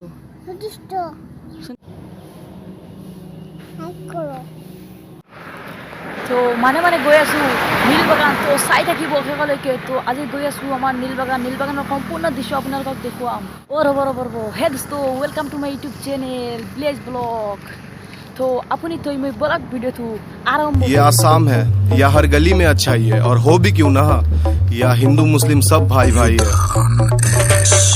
Dosto. তো মানে গৈ আছোঁ নীলবাগান। তো চাই থাকিব শেষলৈকে। তো আজি গৈ আছোঁ আমাৰ নীলবাগানৰ সম্পূৰ্ণ দৃশ্য আপোনালোকক দেখুৱাম। ৰ'ব হে দোস্ত, welcome to my YouTube channel village blog. तो अपनी तो मैं ब्लॉग वीडियो थू आरंभ। ये आसाम है, या हर गली में अच्छा ही है, और हो भी क्यों ना, या हिंदू मुस्लिम सब भाई भाई है।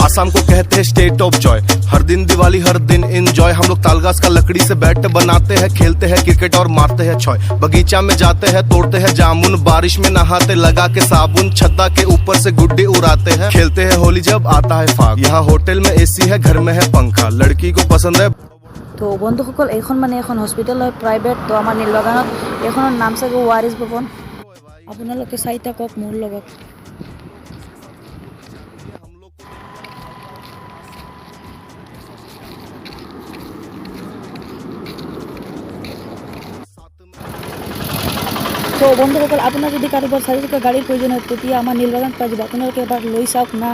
आसाम को कहते हैं स्टेट ऑफ जॉय, हर दिन दिवाली हर दिन इंजॉय। हम लोग तालगाछ का लकड़ी से बैट बनाते हैं, खेलते हैं क्रिकेट और मारते हैं छॉय। बगीचा में जाते हैं तोड़ते हैं जामुन, बारिश में नहाते लगा के साबुन। छत्ता के ऊपर से गुड्डी उड़ाते हैं, खेलते हैं होली जब आता है फाग। यहाँ होटल में एसी है, घर में है पंखा, लड़की को पसंद है। তো বন্ধুসকল, এইখন মানে এখন হস্পিটেল হয় প্ৰাইভেট। তো আমাৰ নীলবাগানত এইখনৰ নাম চাগে ৱাৰিছ ভৱন। আপোনালোকে চাই থাকক মোৰ লগত। তো বন্ধুসকল, আপোনাৰ যদি কাৰোবাৰ চাৰিচকীয়া গাড়ীৰ প্ৰয়োজন হয় তেতিয়া আমাৰ নীলবাগান পাই যাব। আপোনালোকে এবাৰ লৈ চাওক না।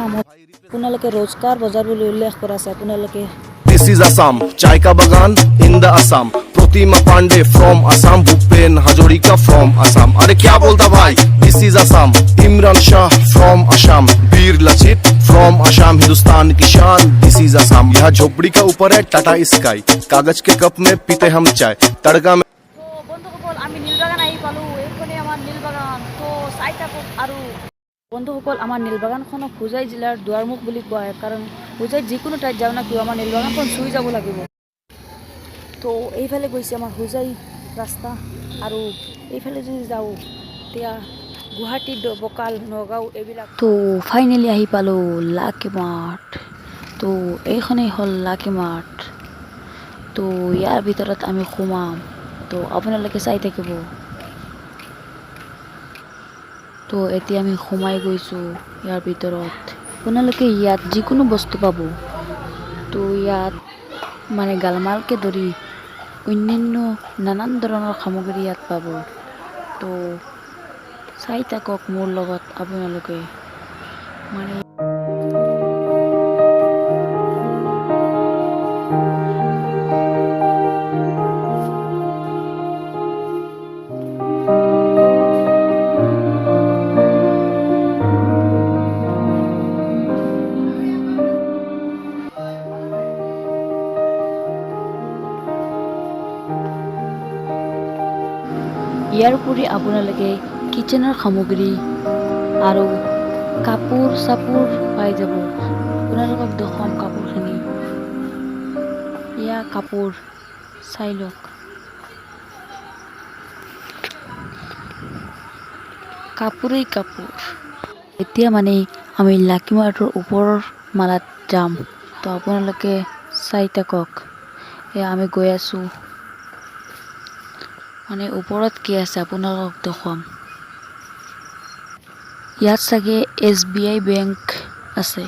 আপোনালোকে रोजगार বজাৰ বুলি উল্লেখ কৰা আছে। আপোনালোকে This is Assam, चाय का बागान in the Assam. Pratima Pandey from Assam, Bhupen Hazarika from Assam. अरे क्या बोलता भाई? This is Assam, Imran Shah from Assam, Veer Lachit from Assam, Hindustan की शान. This is Assam. यहाँ झोपड़ी का ऊपर है टाटा स्काई, कागज के कप में पीते हम चाय, तड़का में। তো বন্ধুসকল, আমি নীলবাগান আহি পালোঁ। এইখনে আমাৰ নীলবাগান। তো চাই থাকক। আৰু বন্ধুসকল, আমাৰ নীলবাগানখনক হোজাই জিলাৰ দুৱাৰমুখ বুলি কোৱা হয়, কাৰণ হোজাইত যিকোনো ঠাইত যাওঁ না কিয় আমাৰ নীলবাগানখন চুই যাব লাগিব। তো এইফালে গৈছে আমাৰ হোজাই ৰাস্তা, আৰু এইফালে যদি যাওঁ তেতিয়া গুৱাহাটী, বকাল, নগাঁও এইবিলাক। তো ফাইনেলি আহি পালোঁ লাকি মাৰ্ট। তো এইখনেই হ'ল লাকি মাৰ্ট। তো ইয়াৰ ভিতৰত আমি সোমাম। তো আপোনালোকে চাই থাকিব। তো এতিয়া আমি সোমাই গৈছোঁ ইয়াৰ ভিতৰত। আপোনালোকে ইয়াত যিকোনো বস্তু পাব। তো ইয়াত মানে গালমালকে ধৰি অন্যান্য নানান ধৰণৰ সামগ্ৰী ইয়াত পাব। তো চাই থাকক মোৰ লগত আপোনালোকে। মানে ইয়াৰ উপৰি আপোনালোকে কিচেনৰ সামগ্ৰী আৰু কাপোৰ চাপোৰ পাই যাব। আপোনালোকক দেখুৱাম কাপোৰখিনি। এয়া কাপোৰ, চাই লওক। কাপোৰেই কাপোৰ। এতিয়া মানে আমি লাকি মাৰ্টৰ ওপৰৰ মালাত যাম। তো আপোনালোকে চাই থাকক। এয়া আমি গৈ আছোঁ। মানে ওপৰত কি আছে আপোনালোকক দেখুৱাম। ইয়াত চাগে SBI বেংক আছে।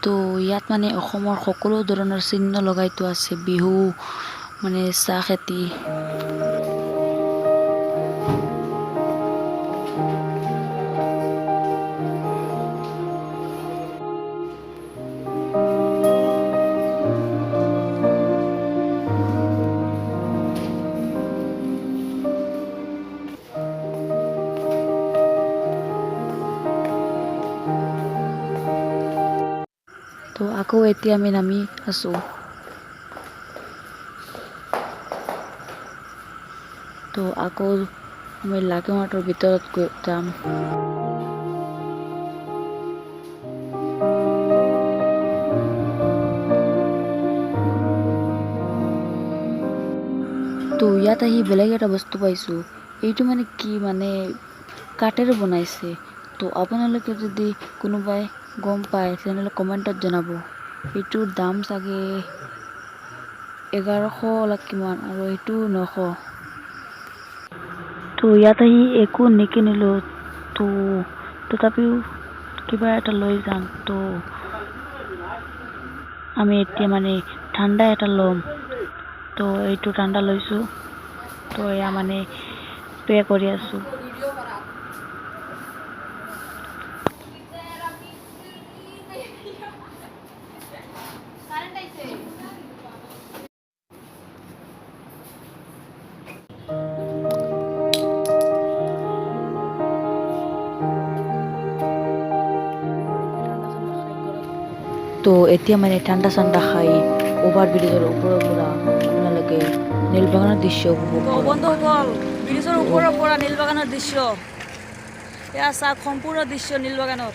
তো ইয়াত মানে অসমৰ সকলো ধৰণৰ চিহ্ন লগাই থোৱা আছে। বিহু মানে চাহ খেতি। তো আকৌ এতিয়া আমি নামি আছোঁ। তো আকৌ আমি লাকি মাৰ্টৰ ভিতৰত গৈ যাম। তো ইয়াত আহি বেলেগ এটা বস্তু পাইছোঁ। এইটো মানে কি, মানে কাঠেৰে বনাইছে। তো আপোনালোকে যদি কোনোবাই গম পায় তেনেহ'লে কমেণ্টত জনাব। এইটোৰ দাম চাগে 1100 লাখ কিমান, আৰু এইটো 900। তো ইয়াত আহি একো নিকিনিলোঁ। তো তথাপিও কিবা এটা লৈ যাম। তো আমি এতিয়া মানে ঠাণ্ডা এটা ল'ম। তো এইটো ঠাণ্ডা লৈছোঁ। তো এয়া মানে পে কৰি আছোঁ। তো এতিয়া মানে ঠাণ্ডা চাণ্ডা খাই অভাৰ ব্ৰিজৰ ওপৰৰ পৰা আপোনালোকে নীলবাগানৰ দৃশ্য উপভোগ কৰক। বন্ধুসকল, ব্ৰিজৰ ওপৰৰ পৰা নীলবাগানৰ দৃশ্য, এয়া চাওক সম্পূৰ্ণ দৃশ্য নীলবাগানৰ।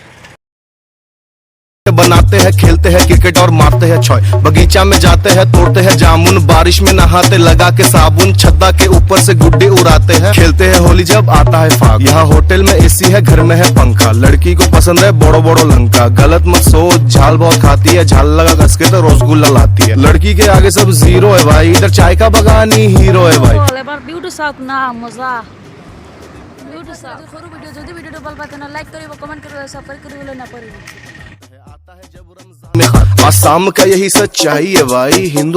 बनाते हैं, खेलते हैं क्रिकेट और मारते हैं छय। बगीचा में जाते हैं, तोड़ते हैं जामुन, बारिश में नहाते लगा के साबुन, छत्ता के ऊपर से गुड्डी उड़ाते हैं, खेलते हैं होली जब आता है फाग। यहाँ होटल में एसी है, घर में है पंखा, लड़की को पसंद है बड़ो बड़ो लंका। गलत मत सोच, झाल बहुत खाती है, झाल लगा कस के तो रसगुल्ला लाती है। लड़की के आगे सब जीरो है भाई, इधर चाय का बगानी हीरो है भाई। এবাৰ বিউটি চাওক না, মজা বিউটি চাওক। সৰু ভিডিঅ' যদি ভিডিঅ'টো ভাল পায় তেনে লাইক কৰিব, কমেণ্ট কৰিব, সাবস্ক্ৰাইব কৰিবলৈ নাপাহৰিব। आसाम का यही सच्चाई है भाई, हिंदू